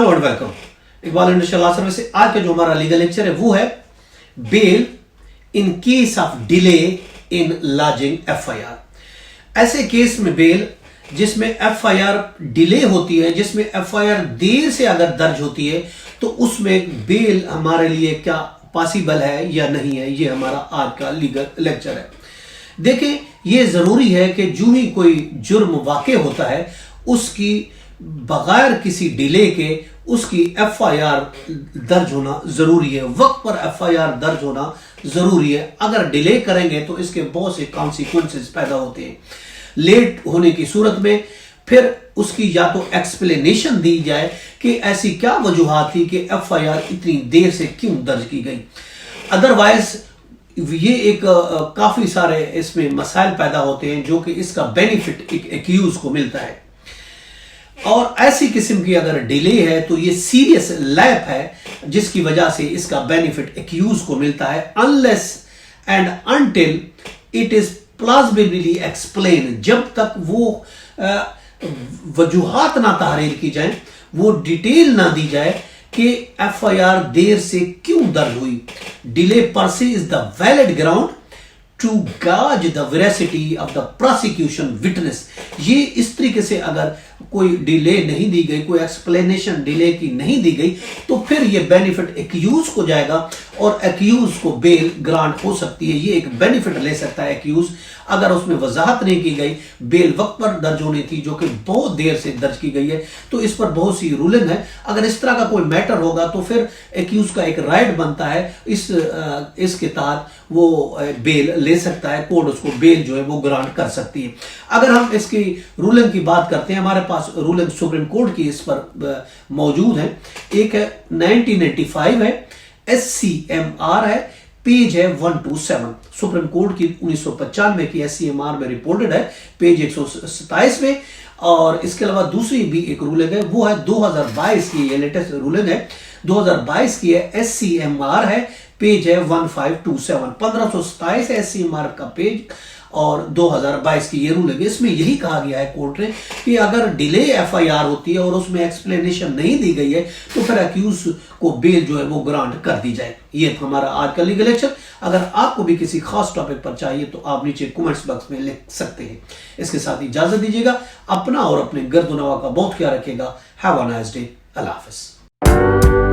Hello and welcome. Iqbal industrial law service से आज का जो हमारा लीगल लेक्चर है वो है bail in case of delay in lodging FIR. ऐसे केस में बेल जिसमें एफआईआर डिले होती है, जिसमें एफआईआर देर से अगर दर्ज होती है, तो उसमें बेल हमारे लिए क्या पॉसिबल है या नहीं है, ये हमारा आज का लीगल लेक्चर है। देखें, ये जरूरी है कि जो ही कोई जुर्म वाक़े होता है उसकी बगैर किसी डिले के उसकी एफआईआर दर्ज होना जरूरी है, वक्त पर एफआईआर दर्ज होना जरूरी है। अगर डिले करेंगे तो इसके बहुत से कॉन्सिक्वेंसेस पैदा होते हैं। लेट होने की सूरत में फिर उसकी या तो एक्सप्लेनेशन दी जाए कि ऐसी क्या वजूहात थी कि एफआईआर इतनी देर से क्यों दर्ज की गई। अदरवाइज ये एक काफी सारे इसमें मसाइल पैदा होते हैं जो कि इसका बेनिफिट एक एक्यूज को मिलता है। और ऐसी किस्म की अगर डिले है तो ये सीरियस लैप है जिसकी वजह से इसका बेनिफिट एक्यूज को मिलता है, unless and until it is plausibly explain. जब तक वो वजूहात ना तहरीर की जाए, वो डिटेल ना दी जाए कि एफआईआर देर से क्यों दर्ज हुई। Delay per se is the valid ground to gauge the veracity of the prosecution witness. ये इस तरीके से अगर कोई डिले नहीं दी गई, कोई एक्सप्लेनेशन डिले की नहीं दी गई, तो फिर ये बेनिफिट एक्यूज को जाएगा और एक्यूज को बेल ग्रांट हो सकती है। ये एक बेनिफिट ले सकता है एक्यूज। अगर उसमें वजाहत नहीं की गई, बेल वक्त पर दर्ज होनी थी जो कि बहुत देर से दर्ज की गई है, तो इस पर बहुत सी रूलिंग है। अगर इस तरह का कोई मैटर होगा तो फिर एक्यूज का एक राइट बनता है, इसके तहत वो बेल ले सकता है, कोर्ट उसको बेल जो है वो ग्रांट कर सकती है। अगर हम इसकी रूलिंग की बात करते हैं, हमारे पास रूलिंग सुप्रीम कोर्ट की इस पर मौजूद है। एक है 1995 है, SCMR है, पेज है 127। सुप्रीम कोर्ट की 1995 की SCMR में रिपोर्टेड है, पेज 127 में। और इसके अलावा दूसरी भी एक रूलिंग है, वो है 2022 की, ये लेटेस्ट रूलिंग है 2022 की है, SCMR है, पेज है 1527। 1527 है SCMR का पेज और 2022 की ये रूलिंग। इसमें यही कहा गया है कोर्ट ने कि अगर डिले एफआईआर होती है और उसमें एक्सप्लेनेशन नहीं दी गई है तो फिर अक्यूज को बेल जो है वो ग्रांट कर दी जाए। ये हमारा आज का लीगल लेक्चर। अगर आपको भी किसी खास टॉपिक पर चाहिए तो आप नीचे कमेंट्स बॉक्स में लिख सकते हैं। इसके साथ इजाजत दीजिएगा। अपना और अपने गर्द नवा का बहुत ख्याल रखिएगा। Have a nice day. Allah Hafiz.